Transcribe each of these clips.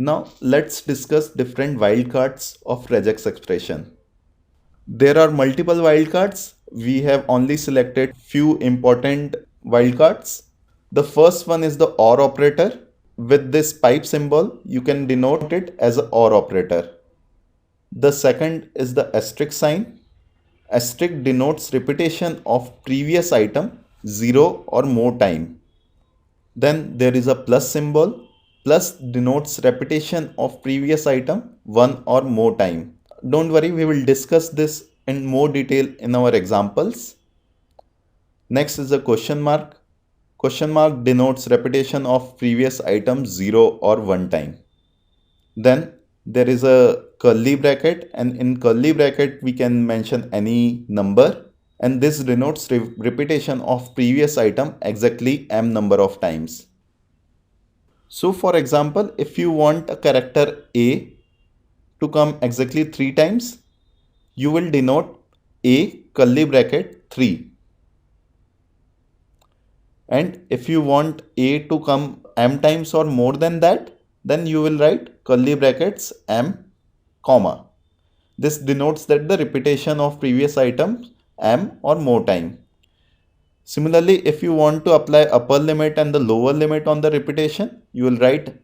Now let's discuss different wildcards of regex expression. There are multiple wildcards. We have only selected few important wildcards. The first one is the OR operator. With this pipe symbol, you can denote it as an OR operator. The second is the asterisk sign. Asterisk denotes repetition of previous item 0 or more time. Then there is a plus symbol. Plus denotes repetition of previous item 1 or more time. Don't worry, we will discuss this in more detail in our examples. Next is a question mark. Question mark denotes repetition of previous item 0 or 1 time. Then there is a curly bracket, and in curly bracket we can mention any number, and this denotes repetition of previous item exactly m number of times. So for example, if you want a character A to come exactly 3 times, you will denote A curly bracket 3. And if you want A to come m times or more than that, then you will write curly brackets m comma. This denotes that the repetition of previous items m or more time. Similarly, if you want to apply upper limit and the lower limit on the repetition, you will write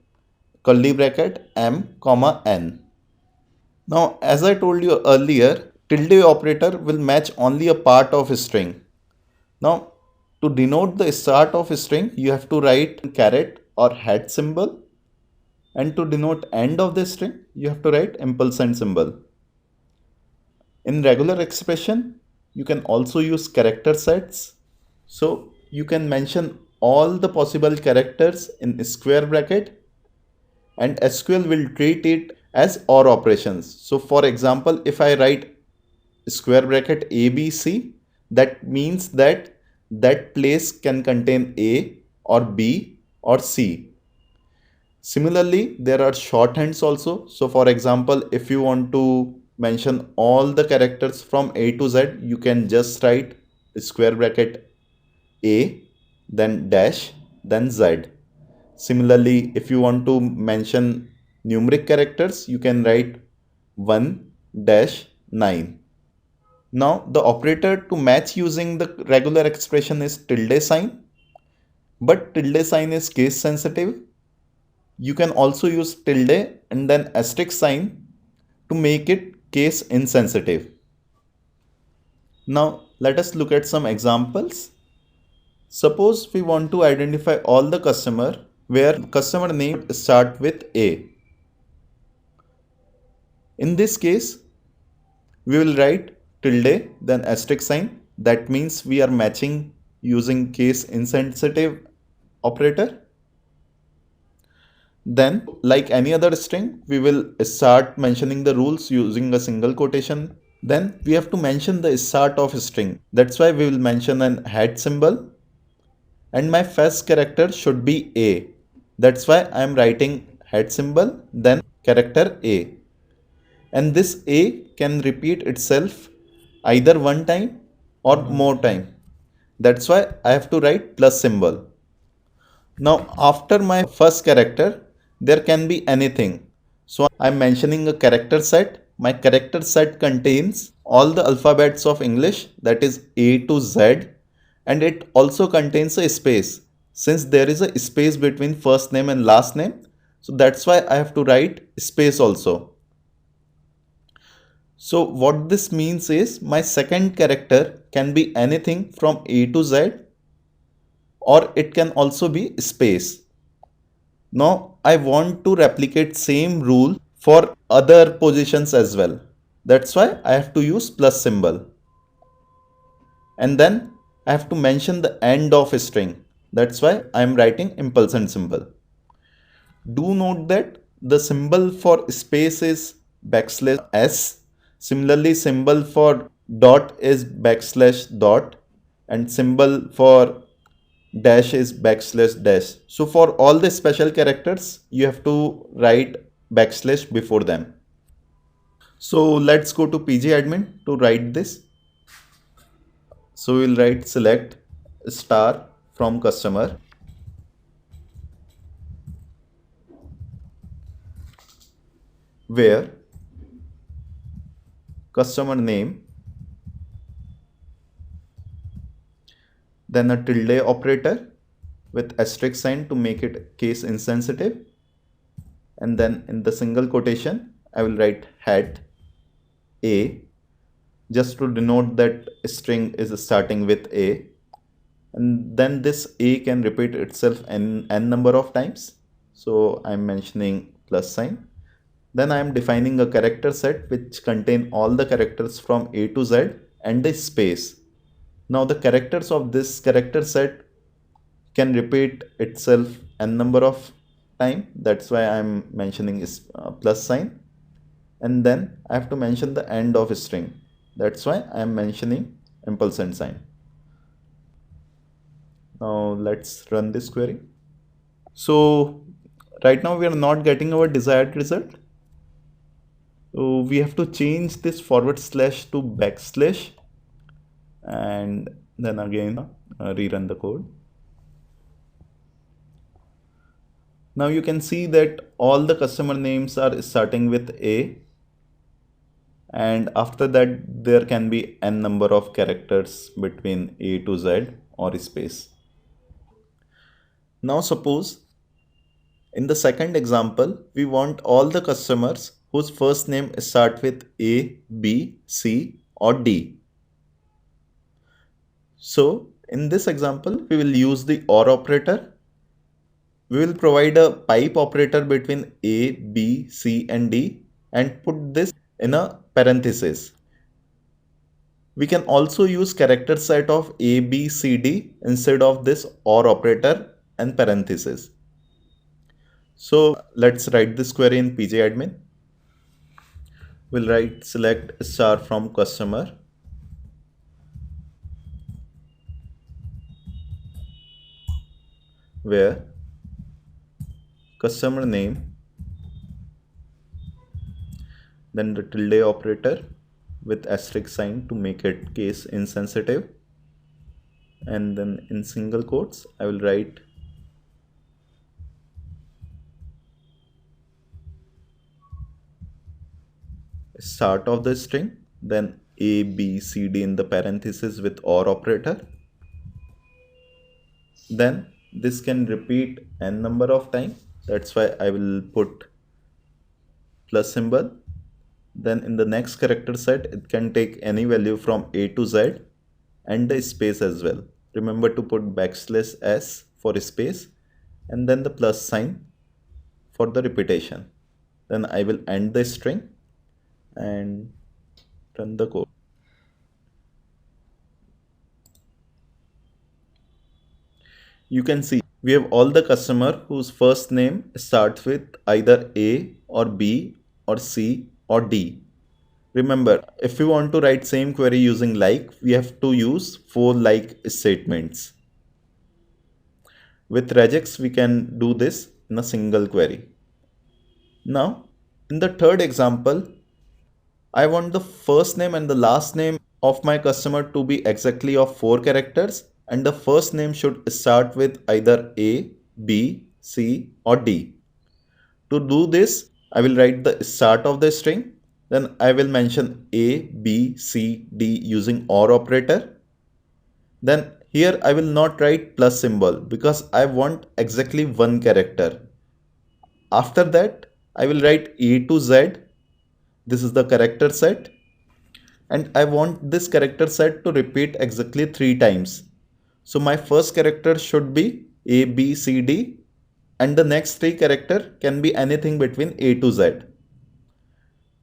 curly bracket m comma n. Now, as I told you earlier, tilde operator will match only a part of a string. Now, to denote the start of a string, you have to write caret or hat symbol, and to denote end of the string, you have to write ampersand symbol. In regular expression, you can also use character sets. So you can mention all the possible characters in square bracket, and SQL will treat it as OR operations. So for example, if I write square bracket ABC, that means that that place can contain A or B or C. Similarly, there are shorthands also. So for example, if you want to mention all the characters from A to Z, you can just write square bracket A, then dash, then Z. Similarly, if you want to mention numeric characters, you can write 1 dash 9. Now the operator to match using the regular expression is tilde sign, but tilde sign is case sensitive. You can also use tilde and then asterisk sign to make it case insensitive. Now let us look at some examples. Suppose we want to identify all the customer where customer name start with A. In this case, we will write tilde then asterisk sign. That means we are matching using case insensitive operator. Then, like any other string, we will start mentioning the rules using a single quotation. Then we have to mention the start of a string. That's why we will mention an hat symbol. And my first character should be A. That's why I am writing hat symbol, then character A. And this A can repeat itself either one time or more time. That's why I have to write plus symbol. Now after my first character, there can be anything. So I'm mentioning a character set. My character set contains all the alphabets of English, that is A to Z, and it also contains a space. Since there is a space between first name and last name, so that's why I have to write space also. So what this means is my second character can be anything from A to Z, or it can also be space. Now I want to replicate same rule for other positions as well. That's why I have to use plus symbol. And then I have to mention the end of a string. That's why I am writing ampersand symbol. Do note that the symbol for space is backslash s. Similarly, symbol for dot is backslash dot, and symbol for dash is backslash dash. So for all the special characters, you have to write backslash before them. So let's go to pgadmin to write this. So we'll write select star from customer. where customer name, then a tilde operator with asterisk sign to make it case insensitive, and then in the single quotation I will write head A just to denote that string is starting with A, and then this A can repeat itself n number of times, so I'm mentioning plus sign. Then I am defining a character set which contain all the characters from A to Z and a space. Now the characters of this character set can repeat itself n number of time, that's why I'm mentioning is plus sign, and then I have to mention the end of a string, that's why I'm mentioning ampersand sign. Now let's run this query. So right now we are not getting our desired result. So we have to change this forward slash to backslash and then again rerun the code. Now you can see that all the customer names are starting with A, and after that there can be n number of characters between A to Z or space. Now suppose in the second example we want all the customers whose first name start with A, B, C or D. So in this example we will use the OR operator. We will provide a pipe operator between A, B, C and D and put this in a parenthesis. We can also use character set of A, B, C, D instead of this OR operator and parenthesis. So let's write this query in pgadmin. We'll write select star from customer where customer name, then the tilde operator with asterisk sign to make it case insensitive, and then in single quotes I will write start of the string, then A, B, C, D in the parenthesis with OR operator. Then this can repeat n number of times, that's why I will put plus symbol. Then in the next character set it can take any value from A to Z and the space as well. Remember to put backslash s for space and then the plus sign for the repetition. Then I will end the string and run the code. You can see we have all the customer whose first name starts with either A or B or C or D. Remember, if we want to write same query using like, we have to use 4 like statements. With regex, we can do this in a single query. Now, in the third example, I want the first name and the last name of my customer to be exactly of 4 characters, and the first name should start with either A, B, C or D. To do this, I will write the start of the string, then I will mention A, B, C, D using OR operator. Then here I will not write plus symbol because I want exactly one character. After that, I will write A to Z. This is the character set. And I want this character set to repeat exactly 3 times. So my first character should be A, B, C, D, and the next 3 character can be anything between A to Z.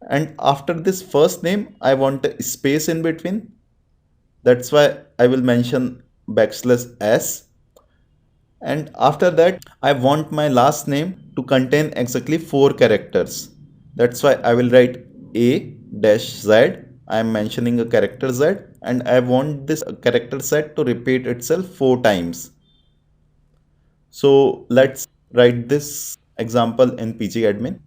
And after this first name, I want a space in between. That's why I will mention backslash s. And after that, I want my last name to contain exactly 4 characters. That's why I will write A dash Z. I am mentioning a character Z and I want this character set to repeat itself 4 times. So let's write this example in pgadmin.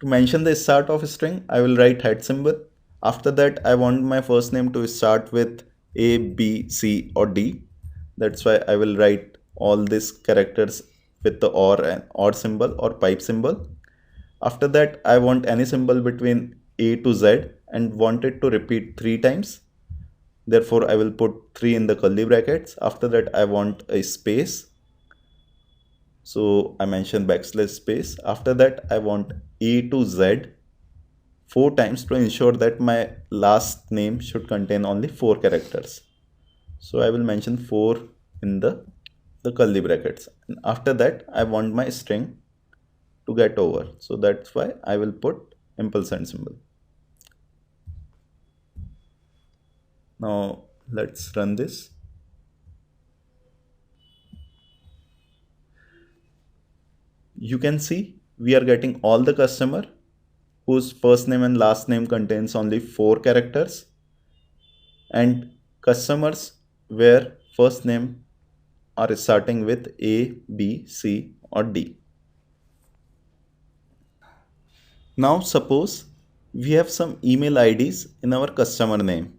To mention the start of a string, I will write head symbol. After that, I want my first name to start with A, B, C or D. That's why I will write all these characters with the or and or symbol or pipe symbol. After that, I want any symbol between A to Z and want it to repeat 3 times. Therefore, I will put 3 in the curly brackets. After that, I want a space. So I mentioned backslash space. After that, I want A to Z 4 times to ensure that my last name should contain only 4 characters. So I will mention 4 in the curly brackets. And after that, I want my string to get over. So that's why I will put ampersand symbol. Now let's run this. You can see we are getting all the customer whose first name and last name contains only 4 characters, and customers where first name are starting with A, B, C or D. Now suppose we have some email IDs in our customer name,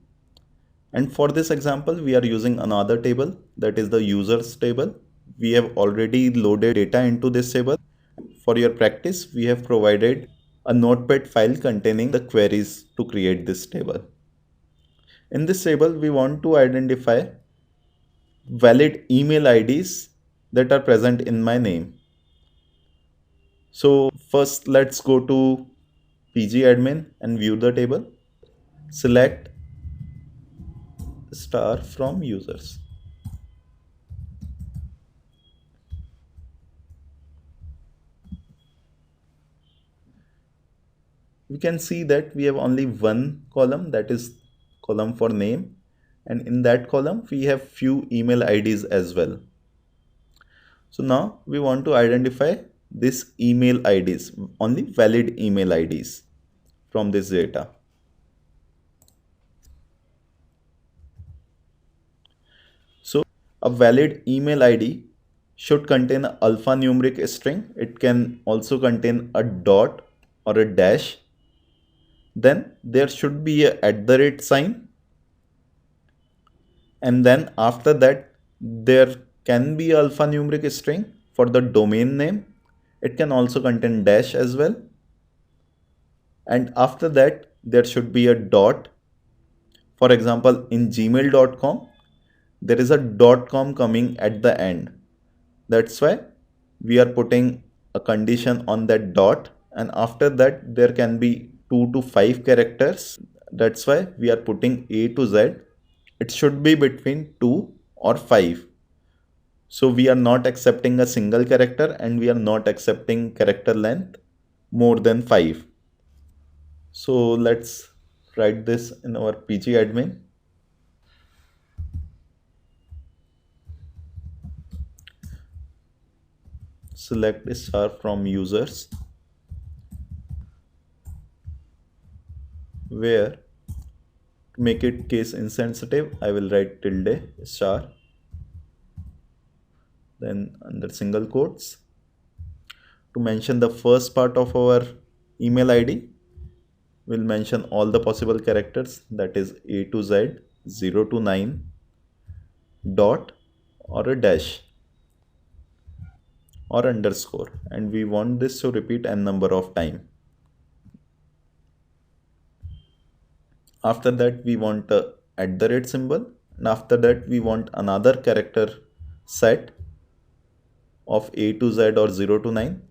and for this example we are using another table, that is the users table. We have already loaded data into this table. For your practice, we have provided a notepad file containing the queries to create this table. In this table, we want to identify valid email IDs that are present in my name. So first let's go to pgadmin and view the table. Select star from users. We can see that we have only one column, that is column for name, and in that column we have few email IDs as well. So now we want to identify this email IDs, only valid email IDs from this data. So a valid email ID should contain an alphanumeric string. It can also contain a dot or a dash. Then there should be a @ sign, and then after that there can be alphanumeric string for the domain name. It can also contain dash as well, and after that there should be a dot. For example, in gmail.com there is a .com coming at the end. That's why we are putting a condition on that dot, and after that there can be 2 to 5 characters. That's why we are putting A to Z. It should be between 2 or 5. So we are not accepting a single character, and we are not accepting character length more than 5. So let's write this in our pgadmin. Select star from users, where to make it case insensitive I will write tilde star, then under single quotes. To mention the first part of our email ID, we'll mention all the possible characters, that is A to Z, 0 to 9, dot or a dash or underscore, and we want this to repeat n number of time. After that we want a @ symbol, and after that we want another character set of A to Z or 0 to 9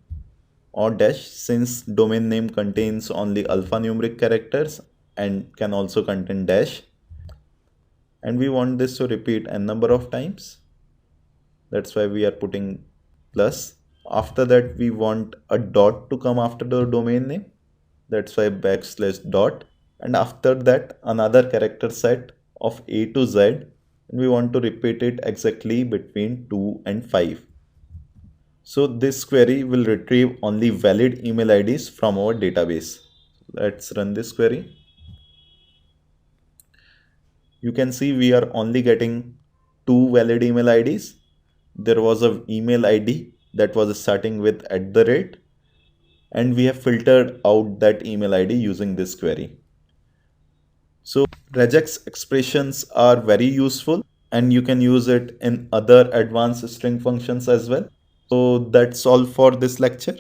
or dash, since domain name contains only alphanumeric characters and can also contain dash, and we want this to repeat n number of times. That's why we are putting plus. After that we want a dot to come after the domain name. That's why \dot, and after that another character set of A to Z, and we want to repeat it exactly between 2 and 5. So this query will retrieve only valid email IDs from our database. Let's run this query. You can see we are only getting 2 valid email IDs. There was an email ID that was starting with @, and we have filtered out that email ID using this query. So regex expressions are very useful and you can use it in other advanced string functions as well. So that's all for this lecture.